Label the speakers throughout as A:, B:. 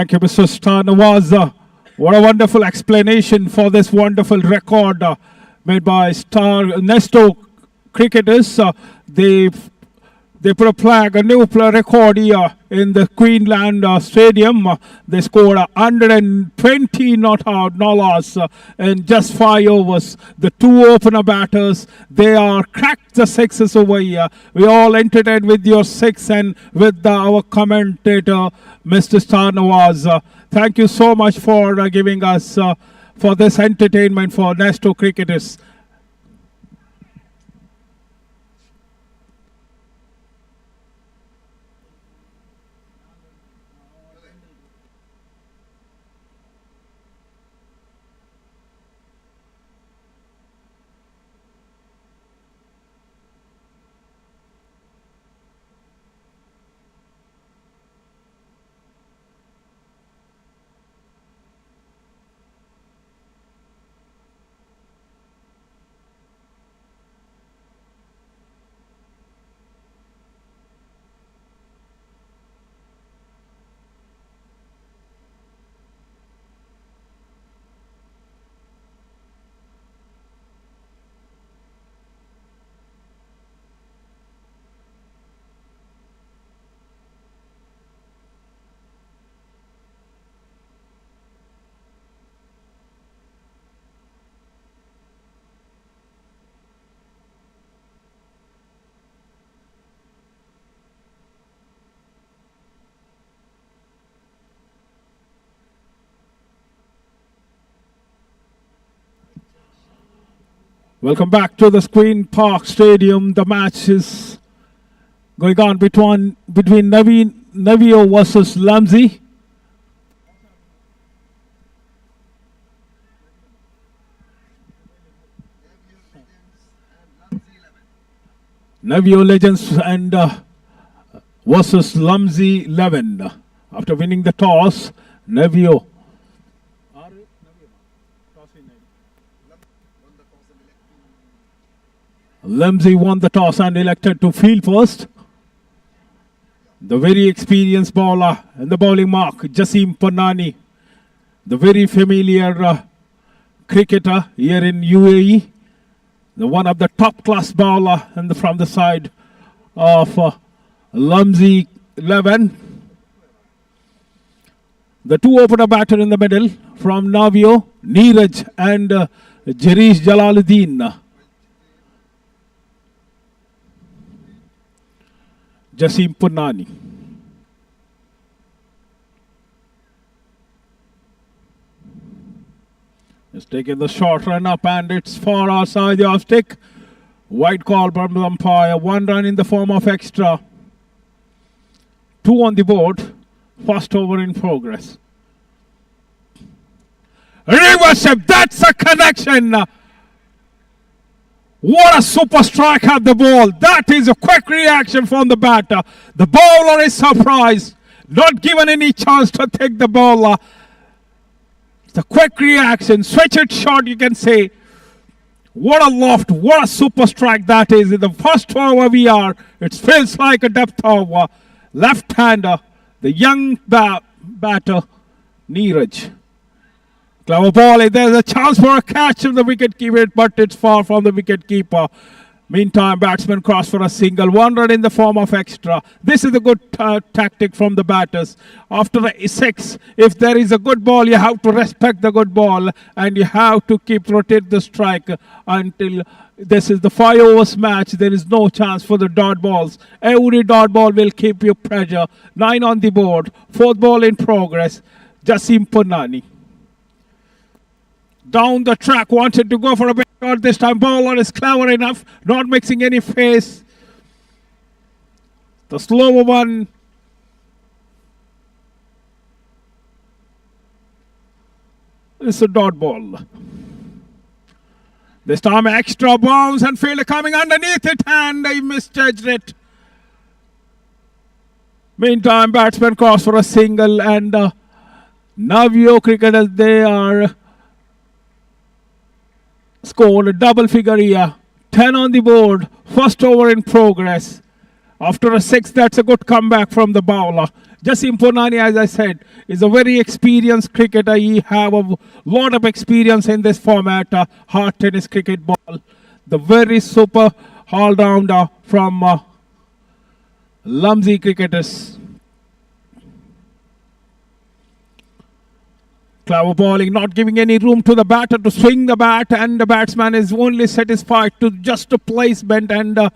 A: Thank you, Mr. Nawaz. What a wonderful explanation for this wonderful record made by Star Nesto cricketers. They put a flag, a new record here in the Queensland Stadium. They scored 120 not out, no loss in just 5 overs. The two opener batters, they are cracked the sixes over here. We all entertained with your six and with our commentator, Mr. Star Nawaz. Thank you so much for giving us for this entertainment for Nesto cricketers. Welcome back to the Queen Park Stadium. The match is going on between Navio versus LAMZI. Navio Legends and versus LAMZI 11. After winning the toss, Navio. LAMZI won the toss and elected to field first. The very experienced bowler in the bowling mark, Jasim Panani, the very familiar cricketer here in UAE, the one of the top class bowler from the side of LAMZI 11. The two opener batter in the middle from Navio, Neeraj and Jarish Jalaluddin. Jasim Punani. He's taking the short run up and it's far outside the off stick. Wide call from the umpire. 1 run in the form of extra. 2 on the board. First over in progress. Reverse, that's a connection. What a super strike at the ball. That is a quick reaction from the batter. The bowler is surprised. Not given any chance to take the bowler. It's a quick reaction. Switch it short, you can say. What a loft. What a super strike that is. In the first over we are. It feels like a depth over. Left-hander. The young batter, Neeraj. Clever ball. There's a chance for a catch of the wicket keeper, but it's far from the wicket keeper. Meantime, batsman cross for a single. 1 run in the form of extra. This is a good tactic from the batters. After a 6, if there is a good ball, you have to respect the good ball and you have to rotate the strike until this is the 5 overs match. There is no chance for the dot balls. Every dot ball will keep you pressure. 9 on the board. 4th ball in progress. Jasim Punani. Down the track, wanted to go for a big shot this time. Bowler is clever enough, not mixing any face. The slower one. It's a dot ball. This time extra bounce and fielder coming underneath it and he misjudged it. Meantime, batsman cross for a single and Navio cricketers, they are scored a double figure here. 10 on the board. First over in progress. After a 6, that's a good comeback from the bowler. Jasim Punani, as I said, is a very experienced cricketer. He have a lot of experience in this format, hard tennis cricket ball. The very super all-rounder from LAMZI cricketers. Clever bowling, not giving any room to the batter to swing the bat, and the batsman is only satisfied to just a placement and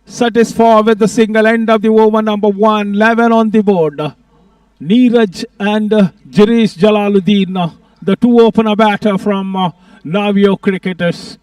A: satisfied with the single. End of the over number 1, 11 on the board. Neeraj and Girish Jalaluddin, the two opener batter from Navio cricketers.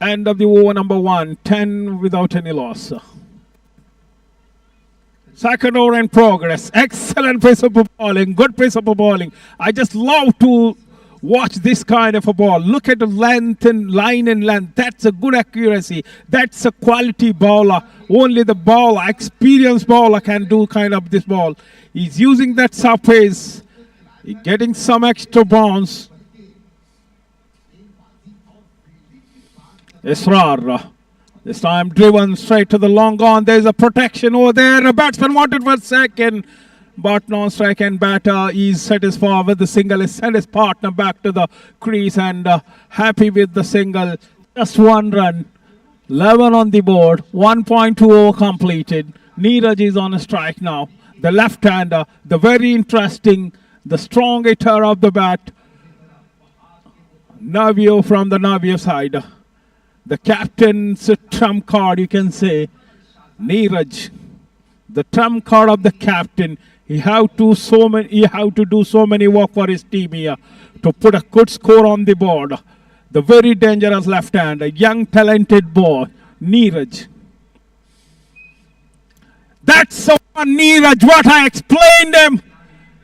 A: End of the over number 1, 10 without any loss. Second over in progress. Excellent pace of bowling. Good pace of bowling. I just love to watch this kind of a ball. Look at the length and line and length. That's a good accuracy. That's a quality bowler. Only the bowler, experienced bowler can do kind of this ball. He's using that surface. He's getting some extra bounce. Israr. This time driven straight to the long on. There's a protection over there. A batsman wanted for second, but non-strike and batter is satisfied with the single. He sent his partner back to the crease and happy with the single. Just 1 run. 11 on the board. 1.2 over completed. Neeraj is on a strike now. The left-hander, the very interesting, the strong hitter of the bat. Navio from the Navio side. The captain's trump card, you can say. Neeraj, the trump card of the captain. He have to do so many work for his team here to put a good score on the board. The very dangerous left hand, a young talented boy, Neeraj. That's the one, Neeraj, what I explained him.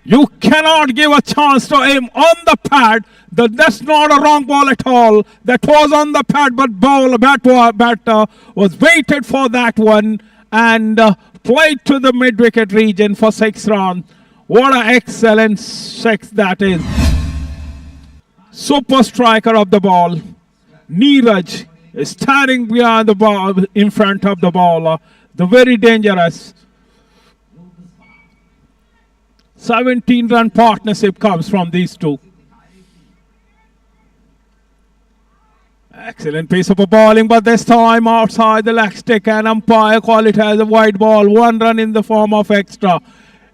A: You cannot give a chance to him on the pad. That's not a wrong ball at all. That was on the pad, but batter was waited for that one and played to the mid-wicket region for 6 runs. What an excellent 6 that is. Super striker of the ball. Neeraj is standing behind the ball, in front of the bowler. The very dangerous 17-run partnership comes from these two. Excellent piece of bowling, but this time outside the leg stick, and umpire call it as a wide ball. 1 run in the form of extra.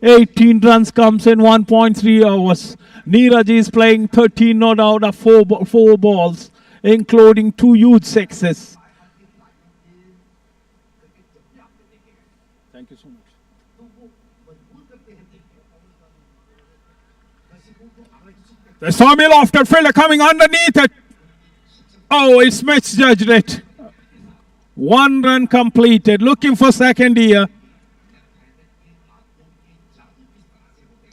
A: 18 runs comes in 1.3 overs. Neeraj is playing 13 not out of 4 balls, including 2 huge 6s. Thank you so much. The Sawmill after fielder coming underneath it. Oh, it's misjudged it. 1 run completed. Looking for second here.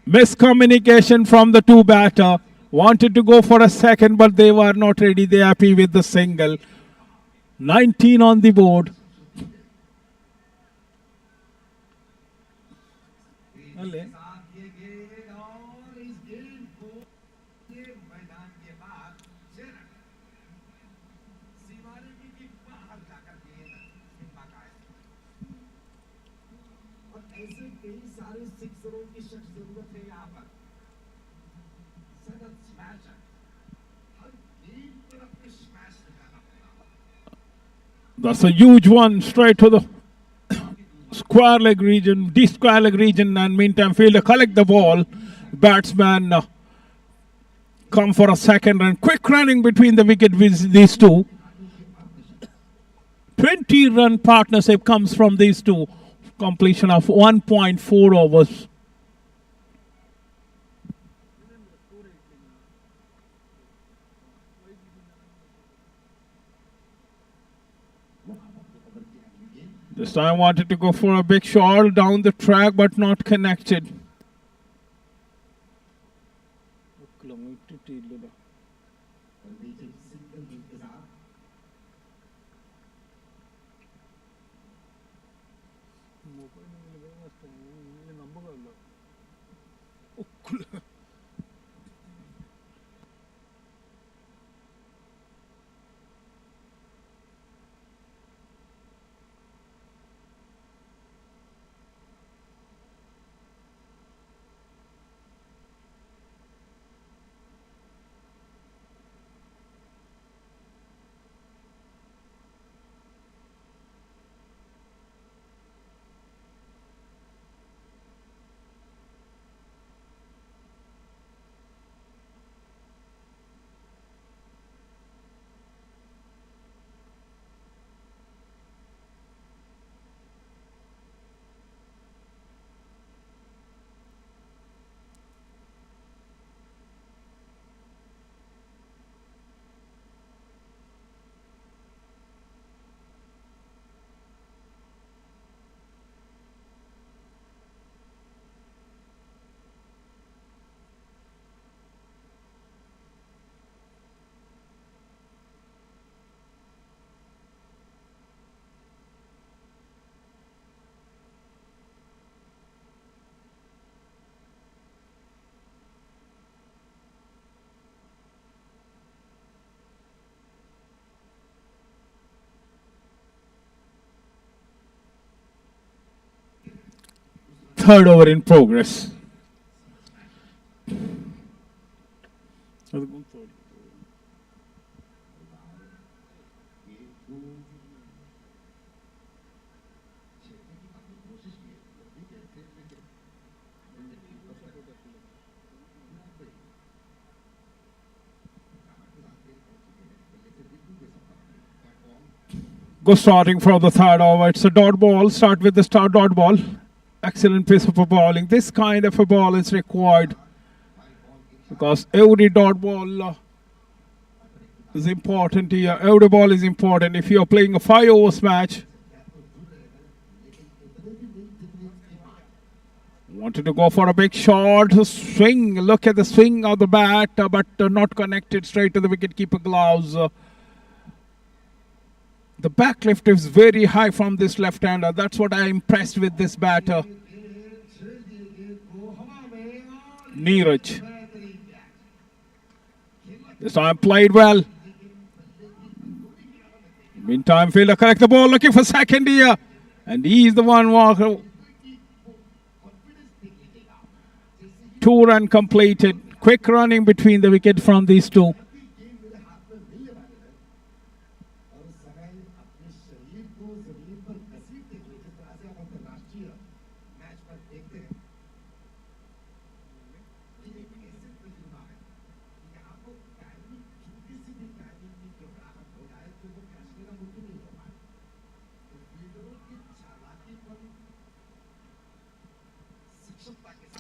A: Miscommunication from the 2 batter. Wanted to go for a second, but they were not ready. They are happy with the single. 19 on the board. That's a huge one straight to the square leg region, deep square leg region, and meantime fielder collect the ball. Batsman come for a second run. Quick running between the wicket with these two. 20-run partnership comes from these two. Completion of 1.4 overs. This time wanted to go for a big shot down the track, but not connected. Third over in progress. Go starting for the third over. It's a dot ball. Start with the start dot ball. Excellent piece of a bowling. This kind of a ball is required because every dot ball is important here. Every ball is important. If you're playing a 5 overs match, wanted to go for a big shot, swing. Look at the swing of the bat, but not connected straight to the wicketkeeper gloves. The back lift is very high from this left-hander. That's what I'm impressed with this batter. Neeraj. This time played well. Meantime, fielder correct the ball, looking for second here. And he's the one walking. 2-run completed. Quick running between the wicket from these two.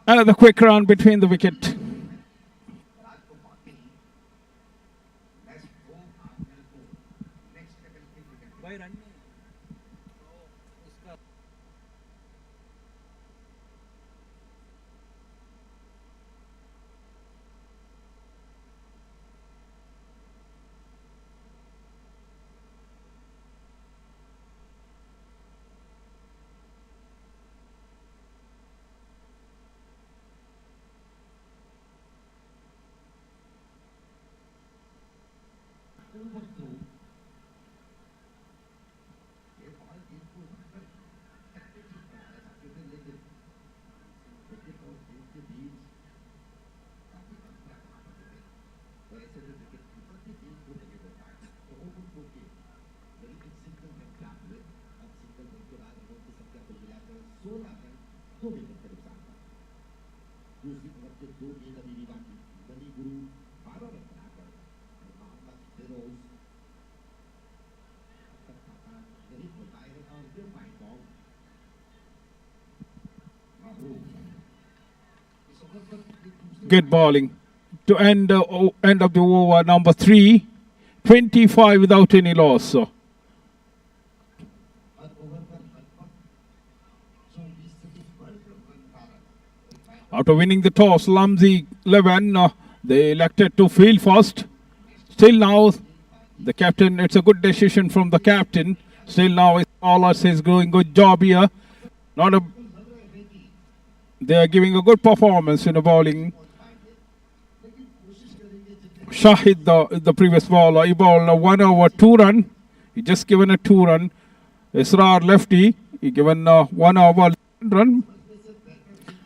A: Another quick run between the wicket. Good bowling to end of the over number 3. 25 without any loss. After winning the toss, LAMZI 11, they elected to field first. Still now, the captain, it's a good decision from the captain. Still now, his bowlers is doing good job here. They are giving a good performance in the bowling. Shahid, the previous bowler, he bowled a 1 over 2 run. He just given a 2 run. Israr lefty, he given a 1 over run.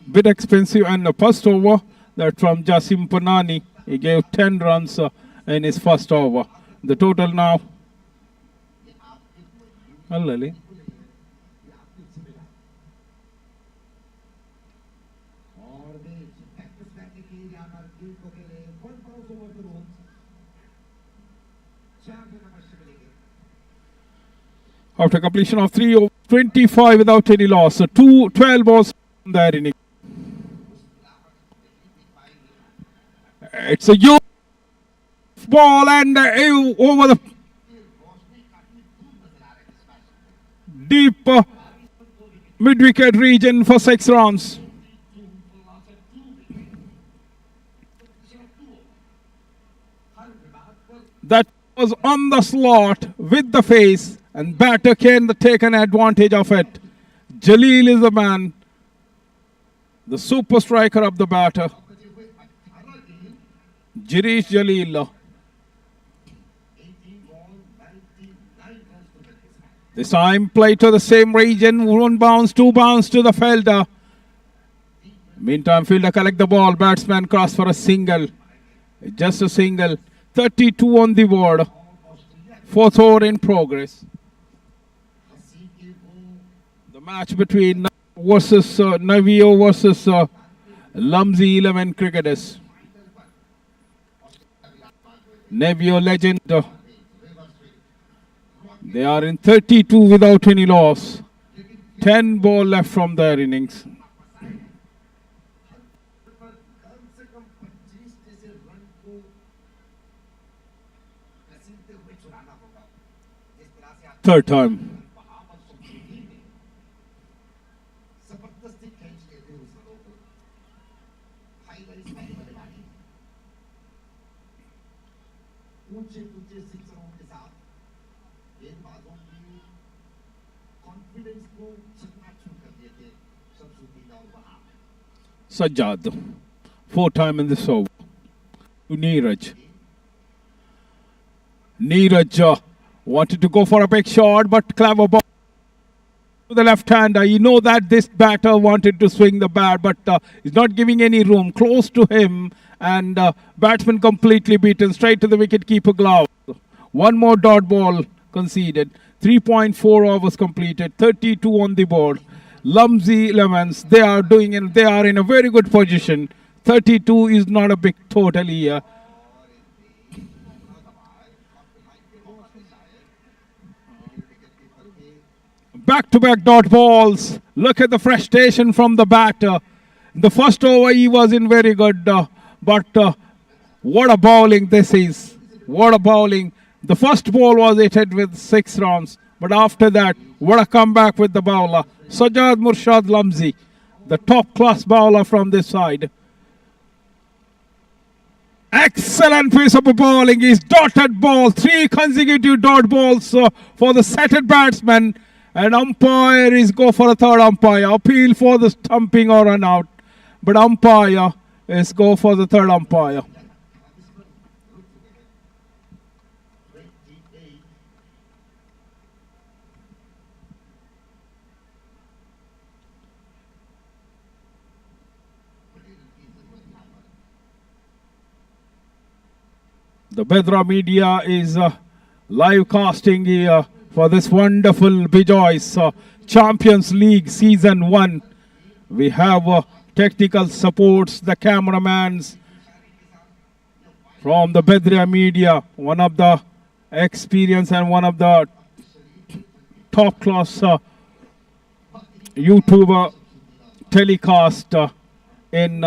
A: Bit expensive, and the first over that from Jasim Panani, he gave 10 runs in his first over. The total now. Allali. After completion of 3 over 25 without any loss, so 12 balls from that inning. It's a huge ball and over the deep mid-wicket region for 6 runs. That was on the slot with the face, and batter can take an advantage of it. Jalil is the man, the super striker of the batter. Girish Jalil. This time play to the same region. 1 bounce, 2 bounce to the fielder. Meantime, fielder collect the ball. Batsman cross for a single. Just a single. 32 on the board. 4th over in progress. The match between Navio versus LAMZI 11 cricketers. Navio legend. They are in 32 without any loss. 10 ball left from their innings. Third time. Sajjad, 4th time in this over. To Neeraj. Neeraj wanted to go for a big shot, but clever ball to the left-hander. You know that this batter wanted to swing the bat, but he's not giving any room. Close to him, and batsman completely beaten. Straight to the wicket-keeper glove. 1 more dot ball conceded. 3.4 overs completed. 32 on the board. LAMZI 11s, they are in a very good position. 32 is not a big total here. Back-to-back dot balls. Look at the frustration from the batter. The first over he was in very good, but what a bowling this is. What a bowling. The first ball was hit with 6 runs, but after that, what a comeback with the bowler. Sajjad Murshad LAMZI, the top-class bowler from this side. Excellent piece of bowling. He's dotted ball. 3 consecutive dot balls for the settled batsman. And umpire is go for a third umpire. Appeal for the stumping or run out. But umpire is go for the third umpire. The Bedra Media is live casting here for this wonderful Bijoy's Champions League Season 1. We have technical supports, the cameramans from the Bedra Media, one of the experienced and one of the top-class YouTuber telecast in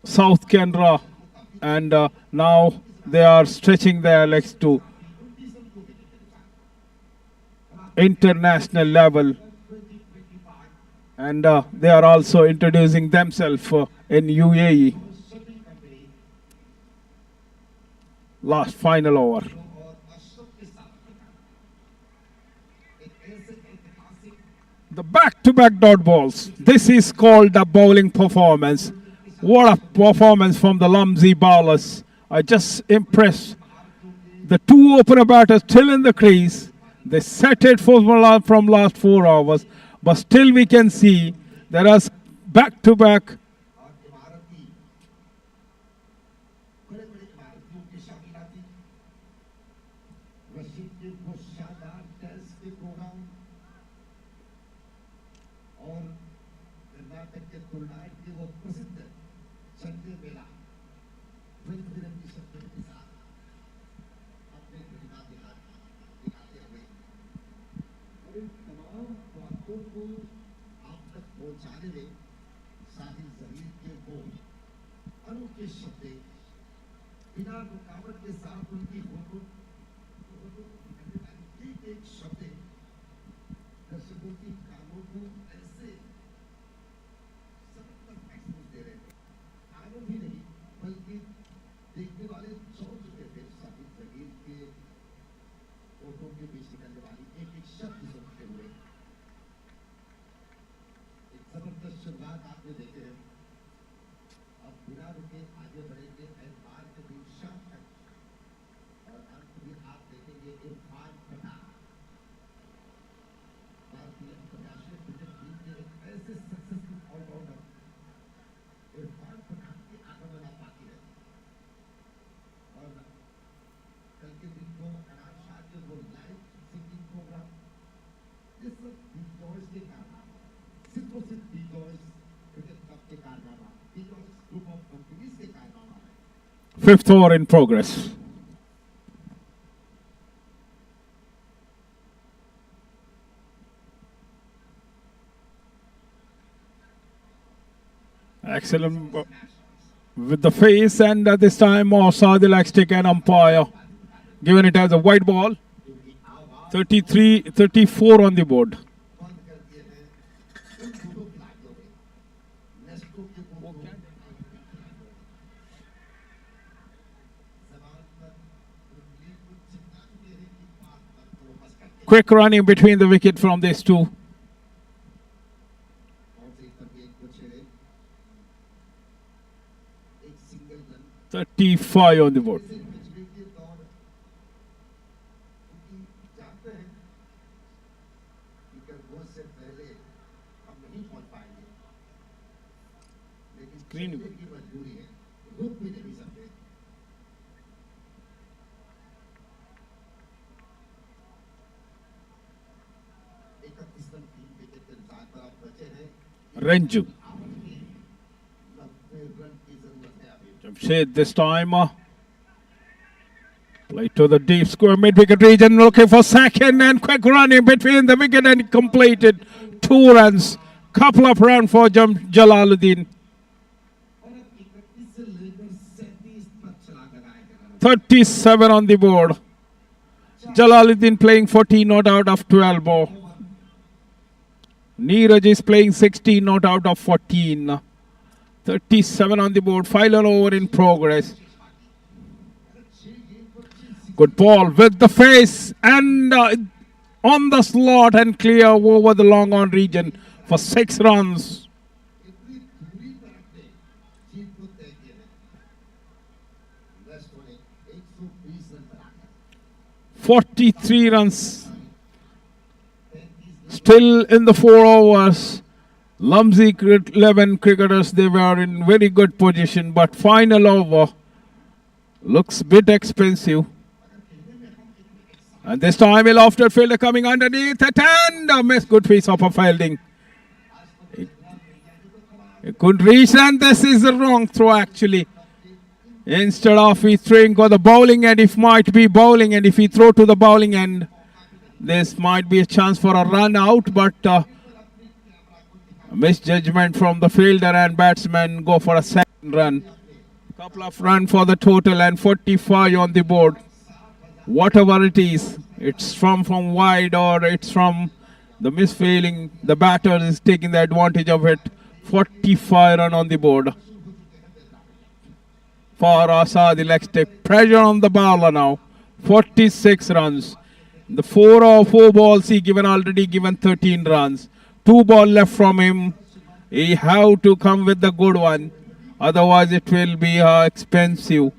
A: South Canara, and now they are stretching their legs to international level, And they are also introducing themselves in UAE. Last final over. The back-to-back dot balls. This is called a bowling performance. What a performance from the LAMZI bowlers. I just impressed. The two opener batters still in the crease. They set it from last 4 hours. But still we can see there are back-to-back fifth over in progress. Excellent with the face, and this time Sadil Axtic and umpire given it as a white ball. 34 on the board. Quick running between the wicket from these two. $35 on the board. Green. Ranju. Jamshed this time. Play to the deep square mid-wicket region, looking for second, and quick running between the wicket and completed 2 runs. Couple of runs for Jalaluddin. 37 on the board. Jalaluddin playing 14 not out of 12 ball. Neeraj is playing 16 not out of 14. 37 on the board. Final over in progress. Good ball with the face and on the slot and clear over the long on region for 6 runs. 43 runs. Still in the 4 overs. LAMZI 11 cricketers, they were in very good position, but final over looks a bit expensive. And this time a lofted fielder coming underneath it and a miss. Good piece of a fielding. He couldn't reach, and this is the wrong throw actually. Instead of he throwing for the bowling end, if might be bowling, and if he throw to the bowling end, this might be a chance for a run out, but misjudgment from the fielder and batsman go for a second run. Couple of runs for the total and 45 on the board. Whatever it is, it's from wide or it's from The misfailing, the batter is taking the advantage of it. 45 run on the board. For Asadi, let's take pressure on the bowler now. 46 runs. The four balls he already given 13 runs. 2 balls left from him. He have to come with the good one. Otherwise it will be expensive.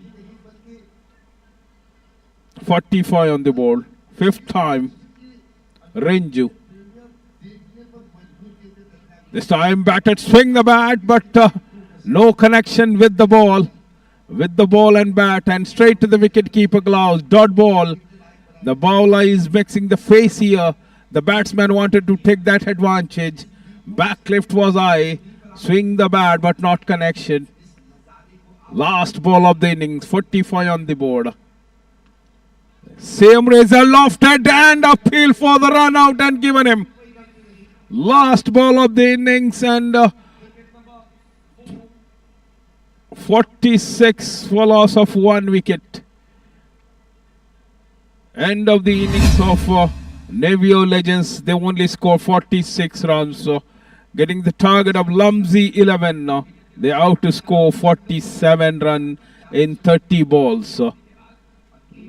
A: 45 on the board. Fifth time. Renju. This time batted, swing the bat, but no connection with the ball. With the ball and bat, and straight to the wicket keeper gloves. Dot ball. The bowler is mixing the face here. The batsman wanted to take that advantage. Back lift was high. Swing the bat, but not connection. Last ball of the innings. 45 on the board. Same result, lofted and appeal for the run out and given him. Last ball of the innings, and 46 for loss of 1 wicket. End of the innings of Navio Legends. They only score 46 runs. So getting the target of LAMZI 11 now. They out to score 47 runs in 30 balls.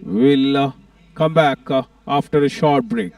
A: We'll come back after a short break.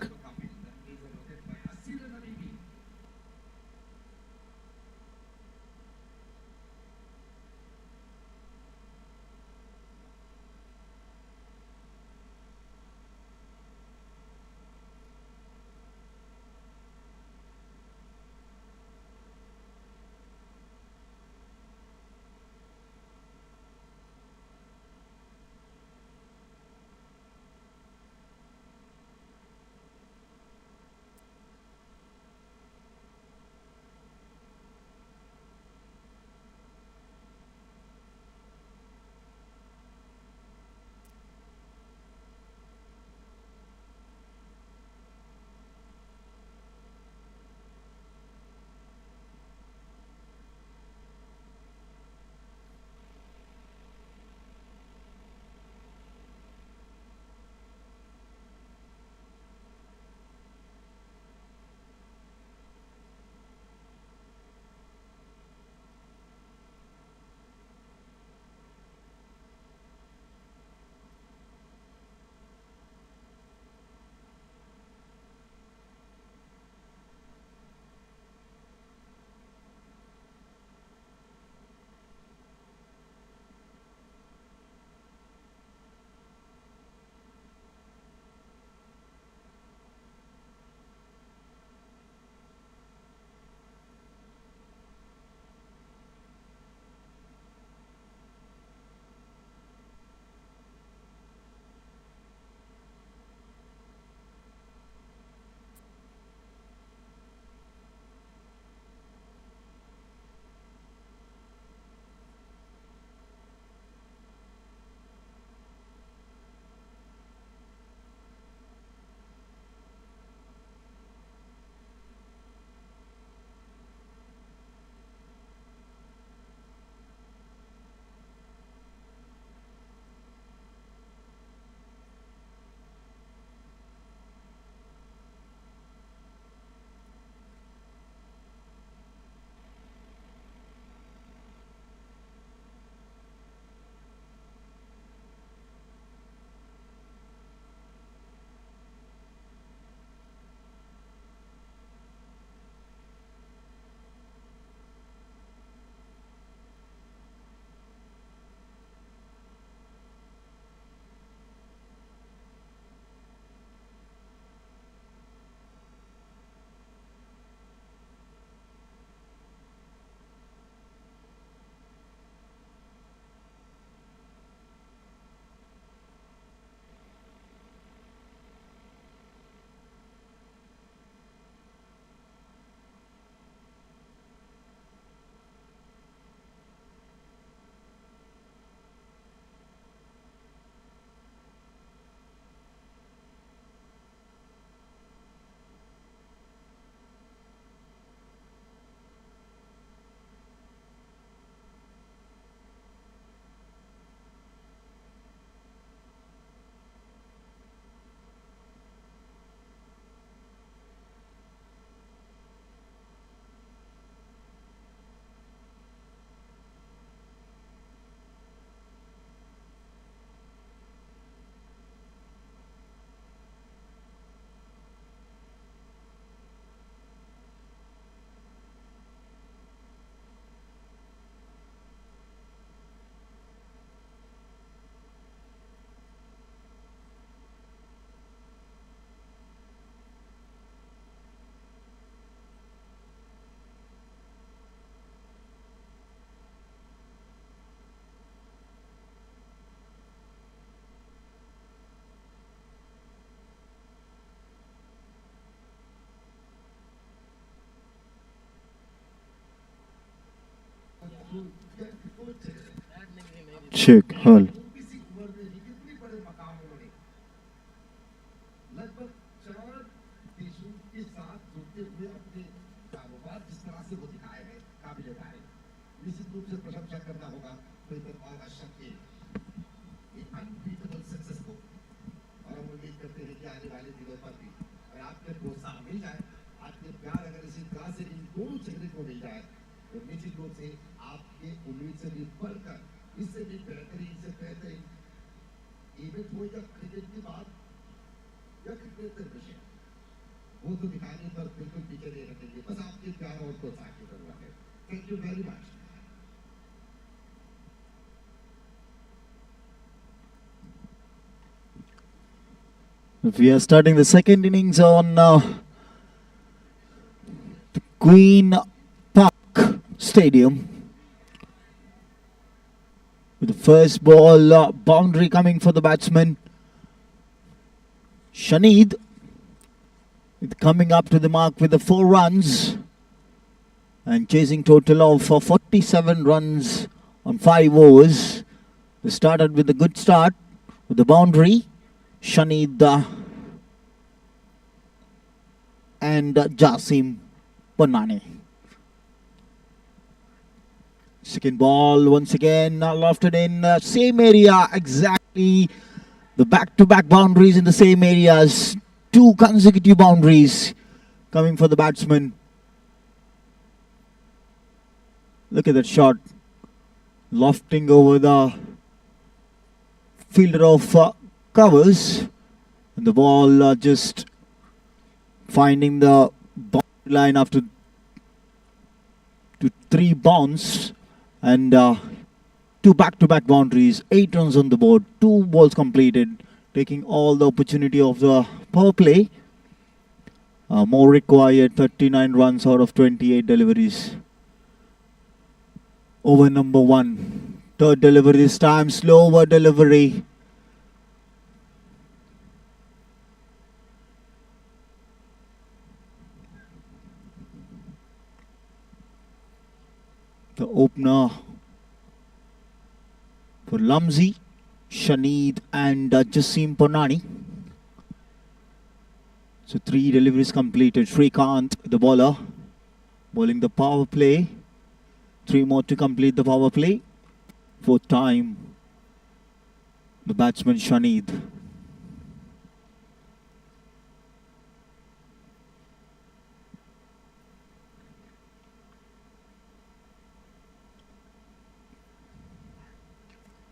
B: Check, hurl. We are starting the second innings on the Queen Park Stadium. With the first ball boundary coming for the batsman. Shanid coming up to the mark with the 4 runs. And chasing total of 47 runs on 5 overs. They started with a good start with the boundary. Shanid and Jasim Bonani. Second ball once again lofted in same area, exactly the back-to-back boundaries in the same areas. 2 consecutive boundaries coming for the batsman. Look at that shot, lofting over the fielder of covers, and the ball just finding the boundary line after 3 bounce, and 2 back-to-back boundaries, 8 runs on the board, 2 balls completed, taking all the opportunity of the power play. More required, 39 runs out of 28 deliveries. Over number 1, third delivery this time, slower delivery. The opener for LAMZI, Shanid and Jasim Ponani. So 3 deliveries completed. Srikanth, the bowler, bowling the power play. 3 more to complete the power play. 4th time, the batsman Shanid.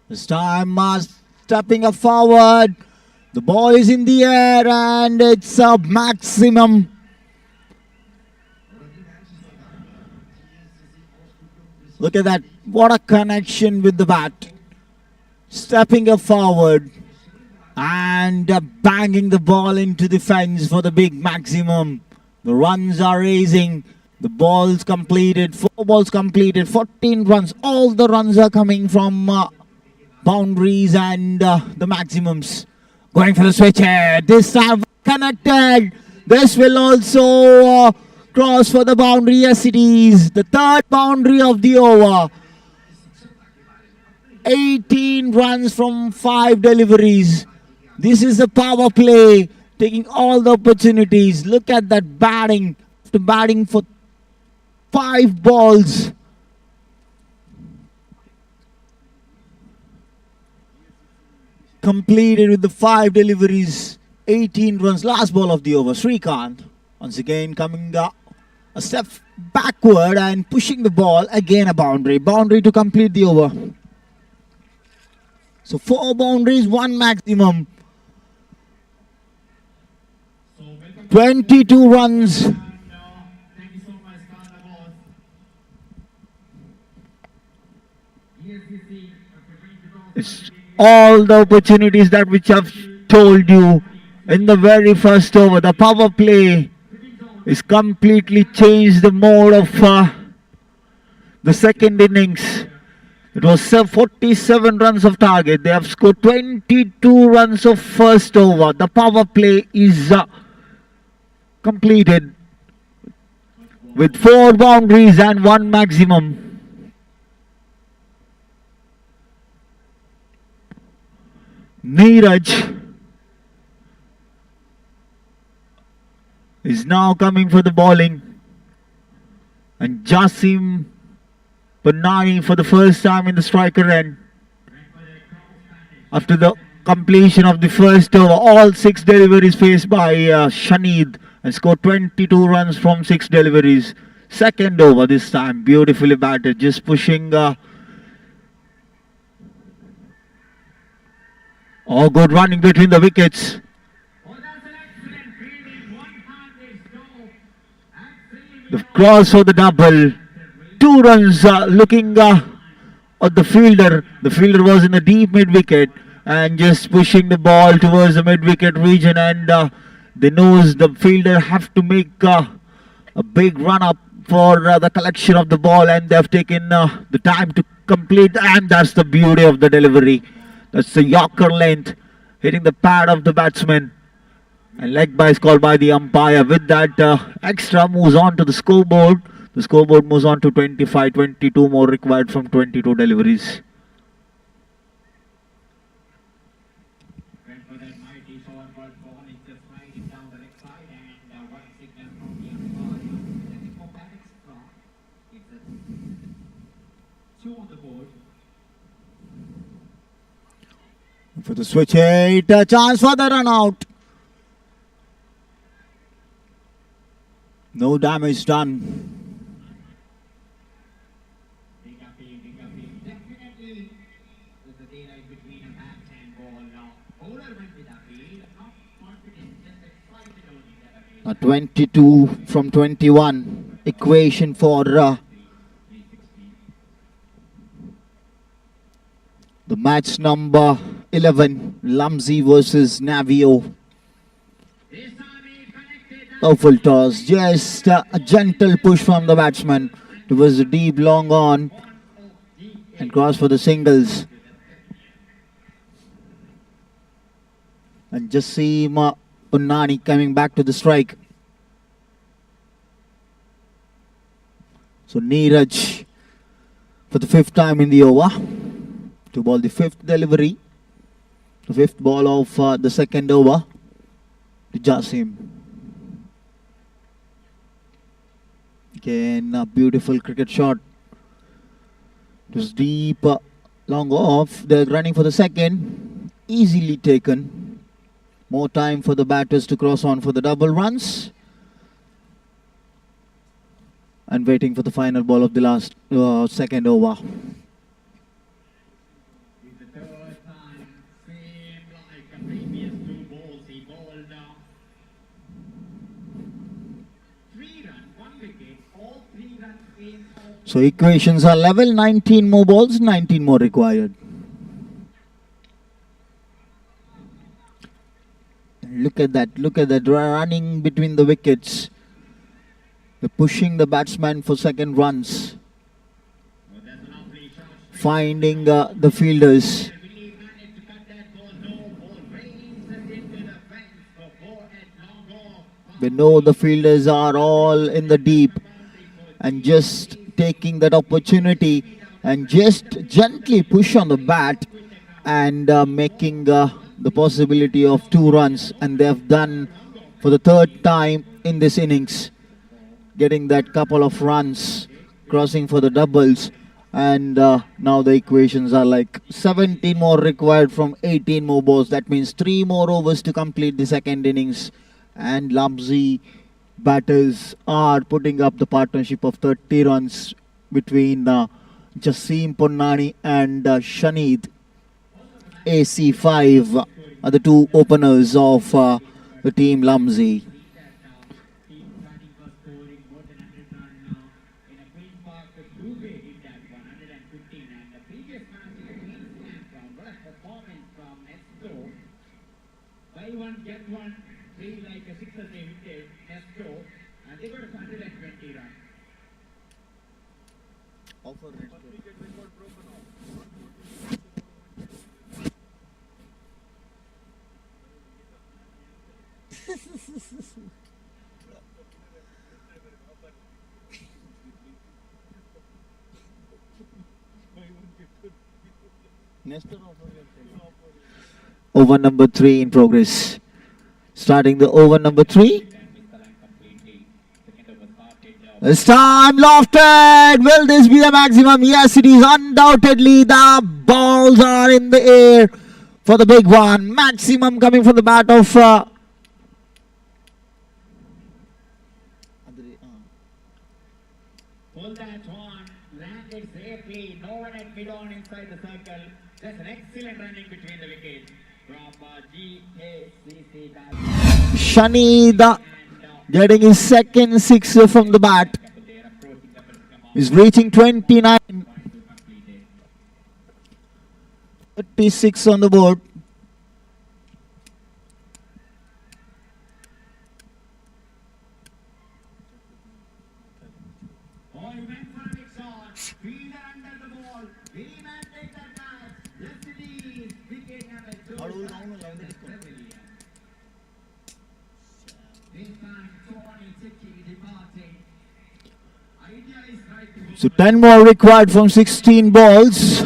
B: This time stepping up forward. The ball is in the air and it's a maximum. Look at that. What a connection with the bat. Stepping up forward and banging the ball into the fence for the big maximum. The runs are raising. The balls completed. 4 balls completed. 14 runs. All the runs are coming from boundaries and the maximums. Going for the switch here. This time connected. This will also cross for the boundary. Yes, it is. The 3rd boundary of the over. 18 runs from 5 deliveries. This is the power play. Taking all the opportunities. Look at that batting. After batting for 5 balls. Completed with the 5 deliveries, 18 runs, last ball of the over. Srikanth once again coming a step backward and pushing the ball, again a boundary to complete the over. So 4 boundaries, 1 maximum, 22 runs. It's all the opportunities that which I've told you in the very first over. The power play is completely changed the mode of the second innings. It was 47 runs of target. They have scored 22 runs of first over. The power play is completed with 4 boundaries and 1 maximum. Neeraj is now coming for the bowling. And Jasim Panani for the first time in the striker end. After the completion of the first over, all 6 deliveries faced by Shanid and scored 22 runs from 6 deliveries. Second over this time, beautifully batted, just pushing. Good running between the wickets. The cross for the double. 2 runs looking at the fielder. The fielder was in the deep mid wicket and just pushing the ball towards the mid wicket region, and they knows the fielder have to make a big run up for the collection of the ball, and they've taken the time to complete, and that's the beauty of the delivery. That's the Yorker length hitting the pad of the batsman, and leg by is called by the umpire. With that, extra moves on to the scoreboard. The scoreboard moves on to 25, 22 more required from 22 deliveries. For the switch hit, a chance for the run out. No damage done. A 22 from 21 equation for the match number 11, LAMZI versus Navio. Full toss, just a gentle push from the batsman towards the deep long on and cross for the singles. And Jasim Unnani coming back to the strike. So Neeraj for the 5th time in the over to bowl the 5th delivery, the 5th ball of the 2nd over to Jasim. Again, a beautiful cricket shot. It was deep, long off. They're running for the 2nd. Easily taken. More time for the batters to cross on for the double runs. And waiting for the final ball of the last 2nd over. So equations are level, 19 more balls, 19 more required. Look at that running between the wickets. They're pushing the batsman for 2nd runs. Finding the fielders. They know the fielders are all in the deep and just taking that opportunity and just gently push on the bat and making the possibility of 2 runs, and they have done for the 3rd time in this innings, getting that couple of runs, crossing for the doubles, and now the equations are like 17 more required from 18 more balls. That means 3 more overs to complete the 2nd innings, and LAMZI batters are putting up the partnership of 30 runs between Jasim Ponnani and Shanid. AC5 are the 2 openers of the team LAMZI. over number 3 in progress. Starting the over number 3. This time lofted. Will this be the maximum? Yes, it is. Undoubtedly, the balls are in the air for the big one. Maximum coming from the bat of
C: Hold that one. Landed safely. No one at mid-on inside the circle. Just an excellent running between the wickets from GACC.
B: Shanid getting his second sixer from the bat. He's reaching 29. 36 on the board.
C: Oh, he went for a big shot. Fielder under the ball. Will he man take that catch? Yes, it is. Wicket number 2. This time, Tony Chicky departing. Idea is right to
B: So 10 more required from 16 balls.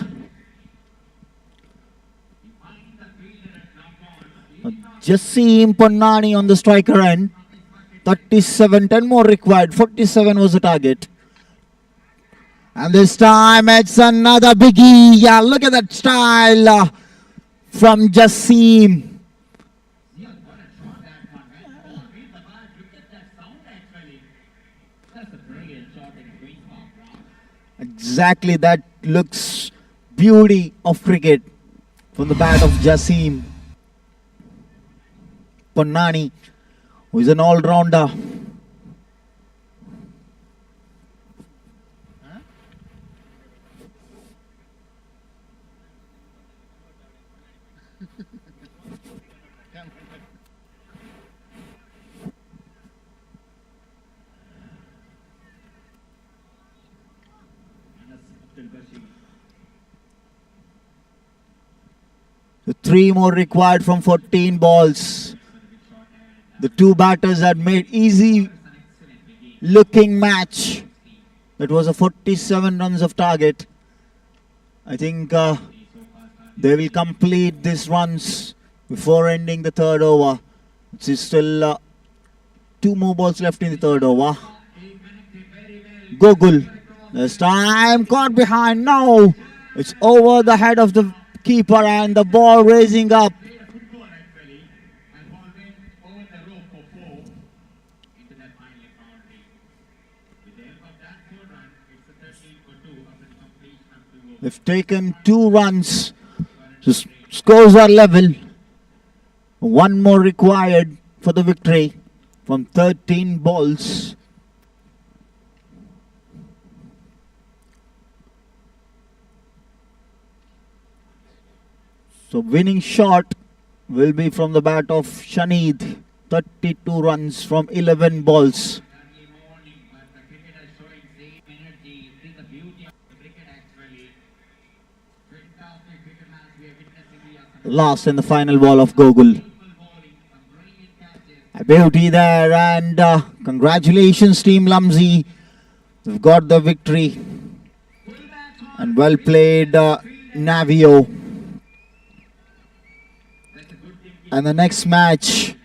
C: find the fielder at knock-on.
B: Jassim Ponnani on the striker end. 37, 10 more required. 47 was the target. And this time it's another biggie. Yeah, look at that style from Jassim.
C: Yeah, what a shot that one. When the ball hit the bat, look at that sound actually. That's a brilliant shot in Queen's Park ground.
B: Exactly, that looks beauty of cricket from the bat of Jassim Ponnani, who is an all-rounder. So 3 more required from 14 balls. The two batters had made easy looking match. It was a 47 runs of target. I think they will complete these runs before ending the third over. It's still 2 more balls left in the third over. Gogul. This time caught behind. No. It's over the head of the keeper and the ball raising up.
C: Played a football actually, and ball went over the rope for 4 into that final boundary. With the help of that 4 run, it's a 13 for 2 after the completion of 2 overs.
B: They've taken 2 runs. So scores are level. 1 more required for the victory from 13 balls. So winning shot will be from the bat of Shanid. 32 runs from 11 balls.
C: Early morning, but the cricketers showing same energy. This is the beauty of the cricket actually. Fantastic cricket match we are witnessing here.
B: Last and the final ball of Gogul.
C: Bowling, some brilliant catches.
B: A beauty there, and congratulations Team LAMZI. They've got the victory.
C: Pull back on.
B: And well played Navio.
C: That's a good thing.
B: And the next match